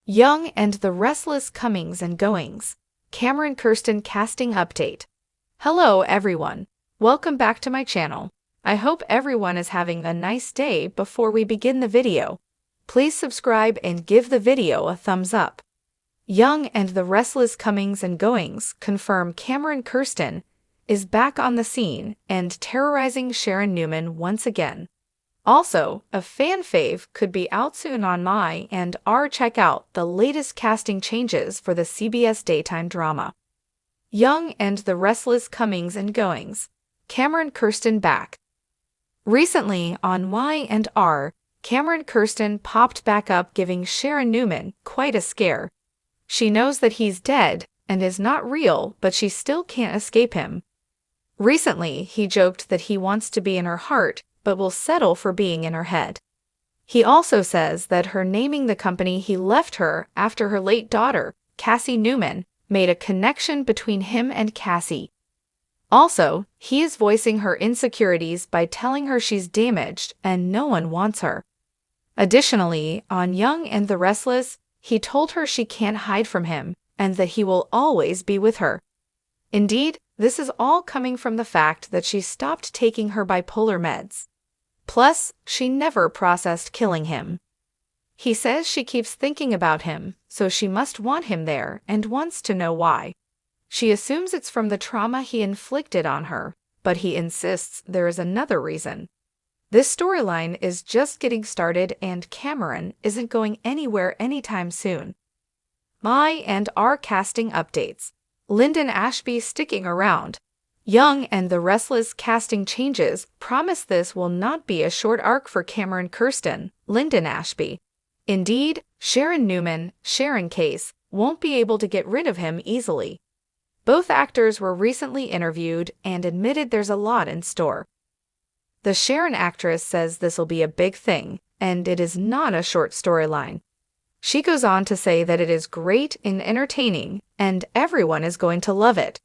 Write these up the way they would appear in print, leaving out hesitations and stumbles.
Young and the Restless comings and goings. Cameron Kirsten casting update. Hello everyone. Welcome back to my channel. I hope everyone is having a nice day. Before we begin the video, please subscribe and give the video a thumbs up. Young and the Restless comings and goings confirm Cameron Kirsten is back on the scene and terrorizing Sharon Newman once again. Also, a fan fave could be out soon on Y&R. Check out the latest casting changes for the CBS daytime drama. Young and the Restless comings and goings. Cameron Kirsten back. Recently on Y&R, Cameron Kirsten popped back up, giving Sharon Newman quite a scare. She knows that he's dead and is not real, but she still can't escape him. Recently, he joked that he wants to be in her heart, but will settle for being in her head. He also says that her naming the company he left her after her late daughter, Cassie Newman, made a connection between him and Cassie. Also, he is voicing her insecurities by telling her she's damaged and no one wants her. Additionally, on Young and the Restless, he told her she can't hide from him and that he will always be with her. Indeed, this is all coming from the fact that she stopped taking her bipolar meds. Plus, she never processed killing him. He says she keeps thinking about him, so she must want him there and wants to know why. She assumes it's from the trauma he inflicted on her, but he insists there is another reason. This storyline is just getting started and Cameron isn't going anywhere anytime soon. Y&R casting updates. Lyndon Ashby sticking around. Young and the Restless casting changes promise this will not be a short arc for Cameron Kirsten, Lyndon Ashby. Indeed, Sharon Newman, Sharon Case, won't be able to get rid of him easily. Both actors were recently interviewed and admitted there's a lot in store. The Sharon actress says this'll be a big thing, and it is not a short storyline. She goes on to say that it is great and entertaining, and everyone is going to love it.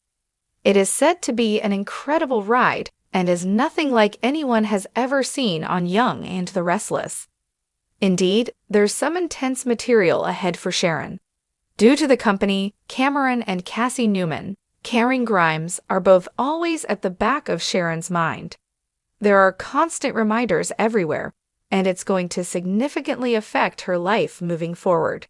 It is said to be an incredible ride and is nothing like anyone has ever seen on Young and the Restless. Indeed, there's some intense material ahead for Sharon. Due to the company, Cameron and Cassie Newman, carrying Grimes, are both always at the back of Sharon's mind. There are constant reminders everywhere, and it's going to significantly affect her life moving forward.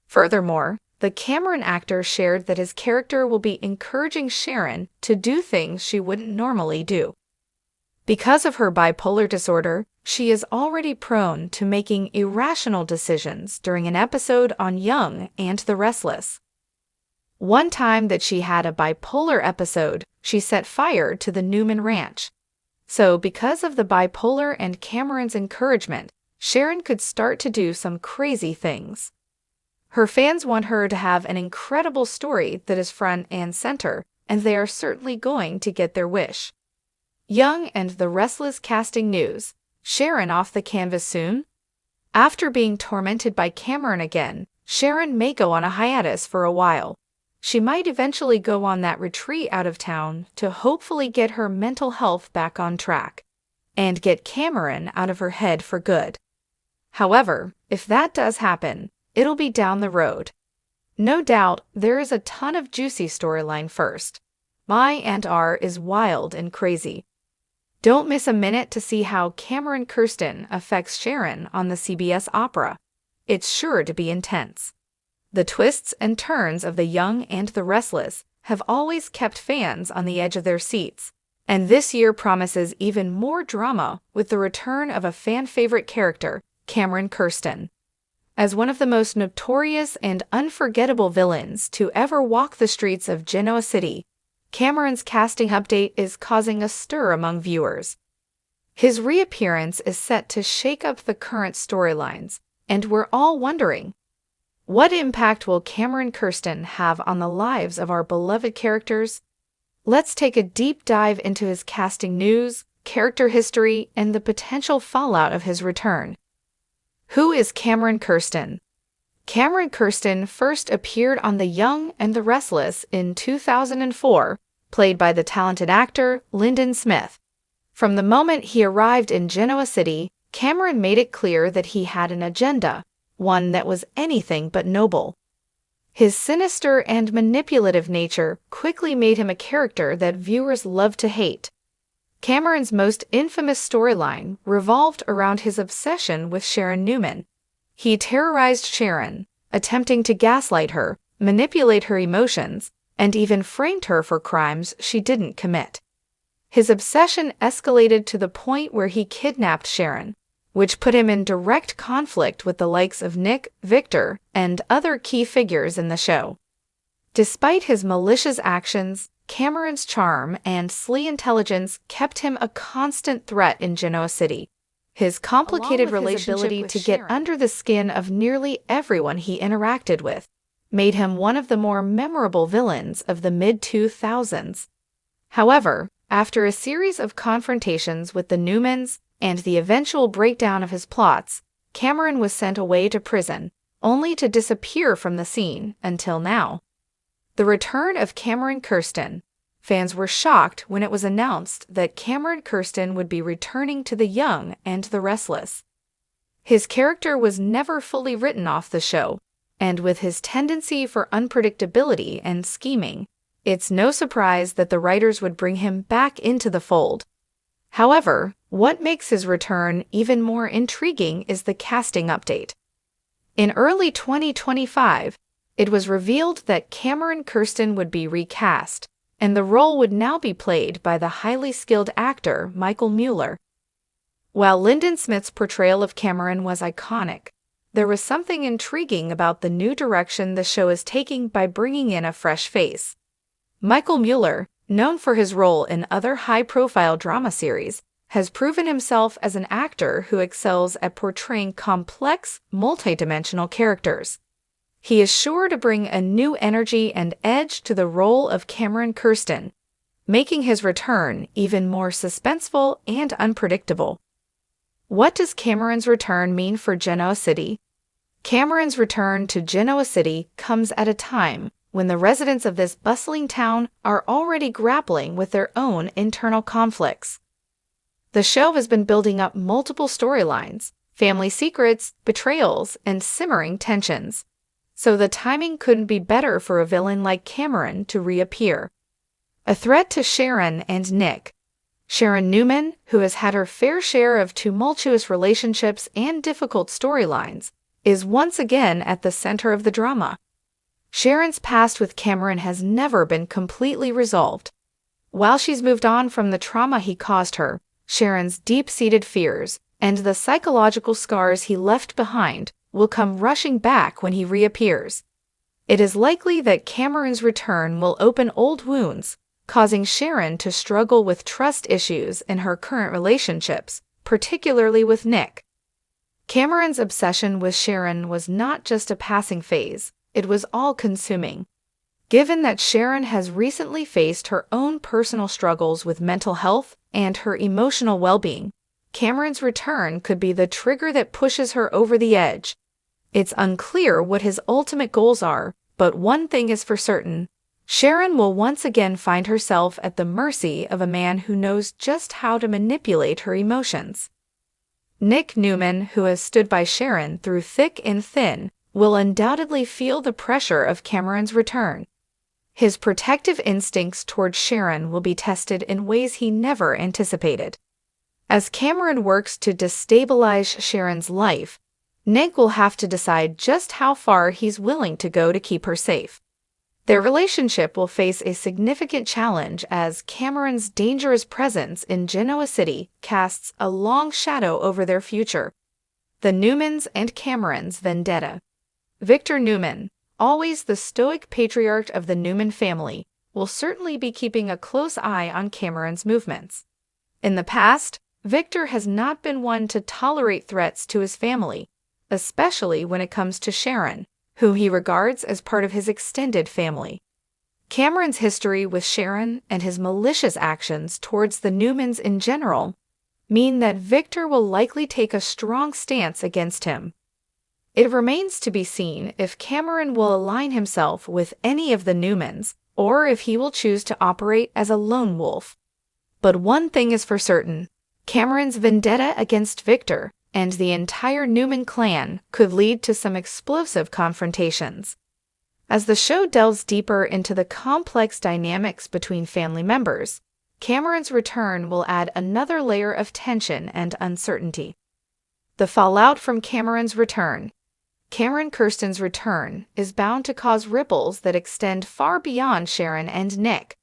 Furthermore, the Cameron actor shared that his character will be encouraging Sharon to do things she wouldn't normally do. Because of her bipolar disorder, she is already prone to making irrational decisions during an episode on Young and the Restless. One time that she had a bipolar episode, she set fire to the Newman Ranch. So because of the bipolar and Cameron's encouragement, Sharon could start to do some crazy things. Her fans want her to have an incredible story that is front and center, and they are certainly going to get their wish. Young and the Restless casting news. Sharon off the canvas soon? After being tormented by Cameron again, Sharon may go on a hiatus for a while. She might eventually go on that retreat out of town to hopefully get her mental health back on track and get Cameron out of her head for good. However, if that does happen, it'll be down the road. No doubt, there is a ton of juicy storyline first. Y&R is wild and crazy. Don't miss a minute to see how Cameron Kirsten affects Sharon on the CBS opera. It's sure to be intense. The twists and turns of the Young and the Restless have always kept fans on the edge of their seats, and this year promises even more drama with the return of a fan-favorite character, Cameron Kirsten. As one of the most notorious and unforgettable villains to ever walk the streets of Genoa City, Cameron's casting update is causing a stir among viewers. His reappearance is set to shake up the current storylines, and we're all wondering, what impact will Cameron Kirsten have on the lives of our beloved characters? Let's take a deep dive into his casting news, character history, and the potential fallout of his return. Who is Cameron Kirsten? Cameron Kirsten first appeared on The Young and the Restless in 2004, played by the talented actor Lyndon Smith. From the moment he arrived in Genoa City, Cameron made it clear that he had an agenda, one that was anything but noble. His sinister and manipulative nature quickly made him a character that viewers loved to hate. Cameron's most infamous storyline revolved around his obsession with Sharon Newman. He terrorized Sharon, attempting to gaslight her, manipulate her emotions, and even framed her for crimes she didn't commit. His obsession escalated to the point where he kidnapped Sharon, which put him in direct conflict with the likes of Nick, Victor, and other key figures in the show. Despite his malicious actions, Cameron's charm and sly intelligence kept him a constant threat in Genoa City. His complicated relationship to get under the skin of nearly everyone he interacted with made him one of the more memorable villains of the mid-2000s. However, after a series of confrontations with the Newmans and the eventual breakdown of his plots, Cameron was sent away to prison, only to disappear from the scene until now. The return of Cameron Kirsten. Fans were shocked when it was announced that Cameron Kirsten would be returning to The Young and the Restless. His character was never fully written off the show, and with his tendency for unpredictability and scheming, it's no surprise that the writers would bring him back into the fold. However, what makes his return even more intriguing is the casting update. In early 2025, it was revealed that Cameron Kirsten would be recast, and the role would now be played by the highly skilled actor Michael Mueller. While Lyndon Smith's portrayal of Cameron was iconic, there was something intriguing about the new direction the show is taking by bringing in a fresh face. Michael Mueller, known for his role in other high-profile drama series, has proven himself as an actor who excels at portraying complex, multidimensional characters. He is sure to bring a new energy and edge to the role of Cameron Kirsten, making his return even more suspenseful and unpredictable. What does Cameron's return mean for Genoa City? Cameron's return to Genoa City comes at a time when the residents of this bustling town are already grappling with their own internal conflicts. The show has been building up multiple storylines, family secrets, betrayals, and simmering tensions. So the timing couldn't be better for a villain like Cameron to reappear. A threat to Sharon and Nick. Sharon Newman, who has had her fair share of tumultuous relationships and difficult storylines, is once again at the center of the drama. Sharon's past with Cameron has never been completely resolved. While she's moved on from the trauma he caused her, Sharon's deep-seated fears and the psychological scars he left behind will come rushing back when he reappears. It is likely that Cameron's return will open old wounds, causing Sharon to struggle with trust issues in her current relationships, particularly with Nick. Cameron's obsession with Sharon was not just a passing phase, it was all-consuming. Given that Sharon has recently faced her own personal struggles with mental health and her emotional well-being, Cameron's return could be the trigger that pushes her over the edge. It's unclear what his ultimate goals are, but one thing is for certain. Sharon will once again find herself at the mercy of a man who knows just how to manipulate her emotions. Nick Newman, who has stood by Sharon through thick and thin, will undoubtedly feel the pressure of Cameron's return. His protective instincts toward Sharon will be tested in ways he never anticipated. As Cameron works to destabilize Sharon's life, Nick will have to decide just how far he's willing to go to keep her safe. Their relationship will face a significant challenge as Cameron's dangerous presence in Genoa City casts a long shadow over their future. The Newmans and Cameron's vendetta. Victor Newman, always the stoic patriarch of the Newman family, will certainly be keeping a close eye on Cameron's movements. In the past, Victor has not been one to tolerate threats to his family, especially when it comes to Sharon, who he regards as part of his extended family. Cameron's history with Sharon and his malicious actions towards the Newmans in general mean that Victor will likely take a strong stance against him. It remains to be seen if Cameron will align himself with any of the Newmans, or if he will choose to operate as a lone wolf. But one thing is for certain, Cameron's vendetta against Victor and the entire Newman clan could lead to some explosive confrontations. As the show delves deeper into the complex dynamics between family members, Cameron's return will add another layer of tension and uncertainty. The fallout from Cameron's return. Cameron Kirsten's return is bound to cause ripples that extend far beyond Sharon and Nick.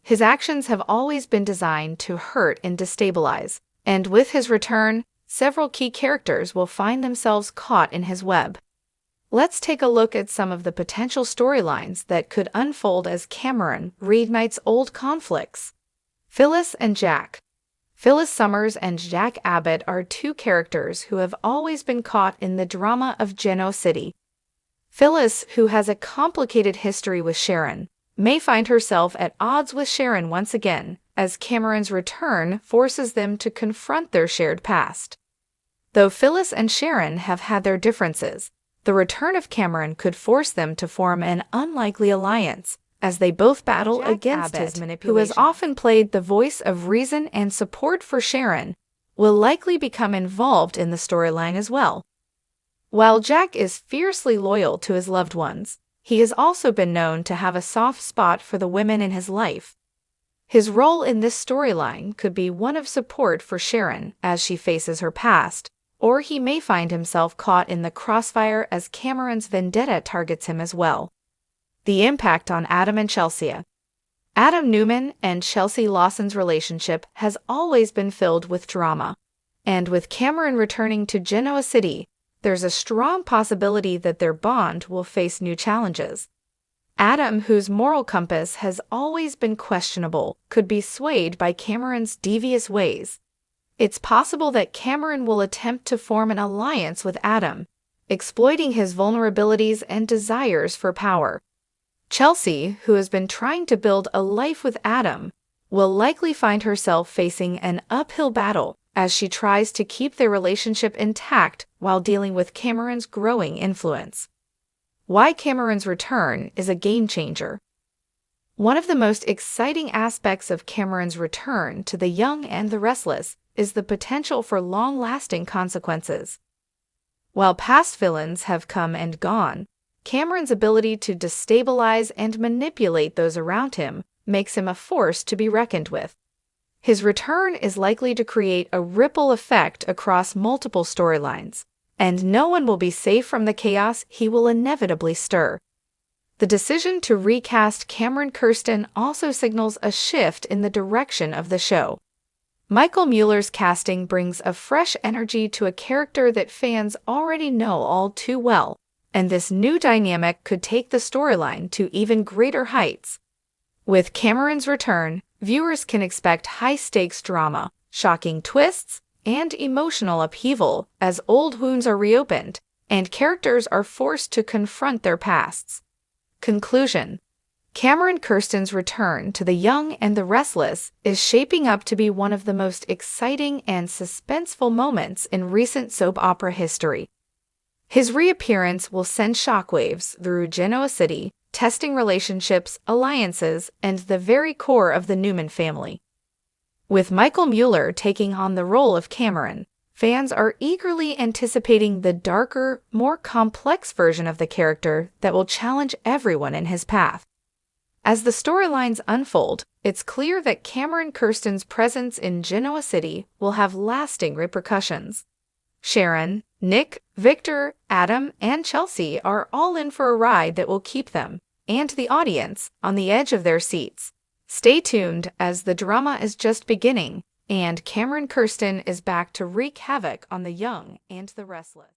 His actions have always been designed to hurt and destabilize, and with his return, several key characters will find themselves caught in his web. Let's take a look at some of the potential storylines that could unfold as Cameron reignites old conflicts. Phyllis and Jack. Phyllis Summers and Jack Abbott are two characters who have always been caught in the drama of Genoa City. Phyllis, who has a complicated history with Sharon, may find herself at odds with Sharon once again, as Cameron's return forces them to confront their shared past. Though Phyllis and Sharon have had their differences, the return of Cameron could force them to form an unlikely alliance, as they both battle against his manipulation. Who has often played the voice of reason and support for Sharon, will likely become involved in the storyline as well. While Jack is fiercely loyal to his loved ones, he has also been known to have a soft spot for the women in his life. His role in this storyline could be one of support for Sharon as she faces her past, or he may find himself caught in the crossfire as Cameron's vendetta targets him as well. The impact on Adam and Chelsea. Adam Newman and Chelsea Lawson's relationship has always been filled with drama, and with Cameron returning to Genoa City, there's a strong possibility that their bond will face new challenges. Adam, whose moral compass has always been questionable, could be swayed by Cameron's devious ways. It's possible that Cameron will attempt to form an alliance with Adam, exploiting his vulnerabilities and desires for power. Chelsea, who has been trying to build a life with Adam, will likely find herself facing an uphill battle as she tries to keep their relationship intact while dealing with Cameron's growing influence. Why Cameron's return is a game changer. One of the most exciting aspects of Cameron's return to the young and the restless is the potential for long-lasting consequences. While past villains have come and gone, Cameron's ability to destabilize and manipulate those around him makes him a force to be reckoned with. His return is likely to create a ripple effect across multiple storylines, and no one will be safe from the chaos he will inevitably stir. The decision to recast Cameron Kirsten also signals a shift in the direction of the show. Michael Mueller's casting brings a fresh energy to a character that fans already know all too well, and this new dynamic could take the storyline to even greater heights. With Cameron's return, viewers can expect high-stakes drama, shocking twists, and emotional upheaval as old wounds are reopened and characters are forced to confront their pasts. Conclusion. Cameron Kirsten's return to the young and the restless is shaping up to be one of the most exciting and suspenseful moments in recent soap opera history. His reappearance will send shockwaves through Genoa City, testing relationships, alliances, and the very core of the Newman family. With Michael Mueller taking on the role of Cameron, fans are eagerly anticipating the darker, more complex version of the character that will challenge everyone in his path. As the storylines unfold, it's clear that Cameron Kirsten's presence in Genoa City will have lasting repercussions. Sharon, Nick, Victor, Adam, and Chelsea are all in for a ride that will keep them, and the audience, on the edge of their seats. Stay tuned, as the drama is just beginning, and Cameron Kirsten is back to wreak havoc on the young and the restless.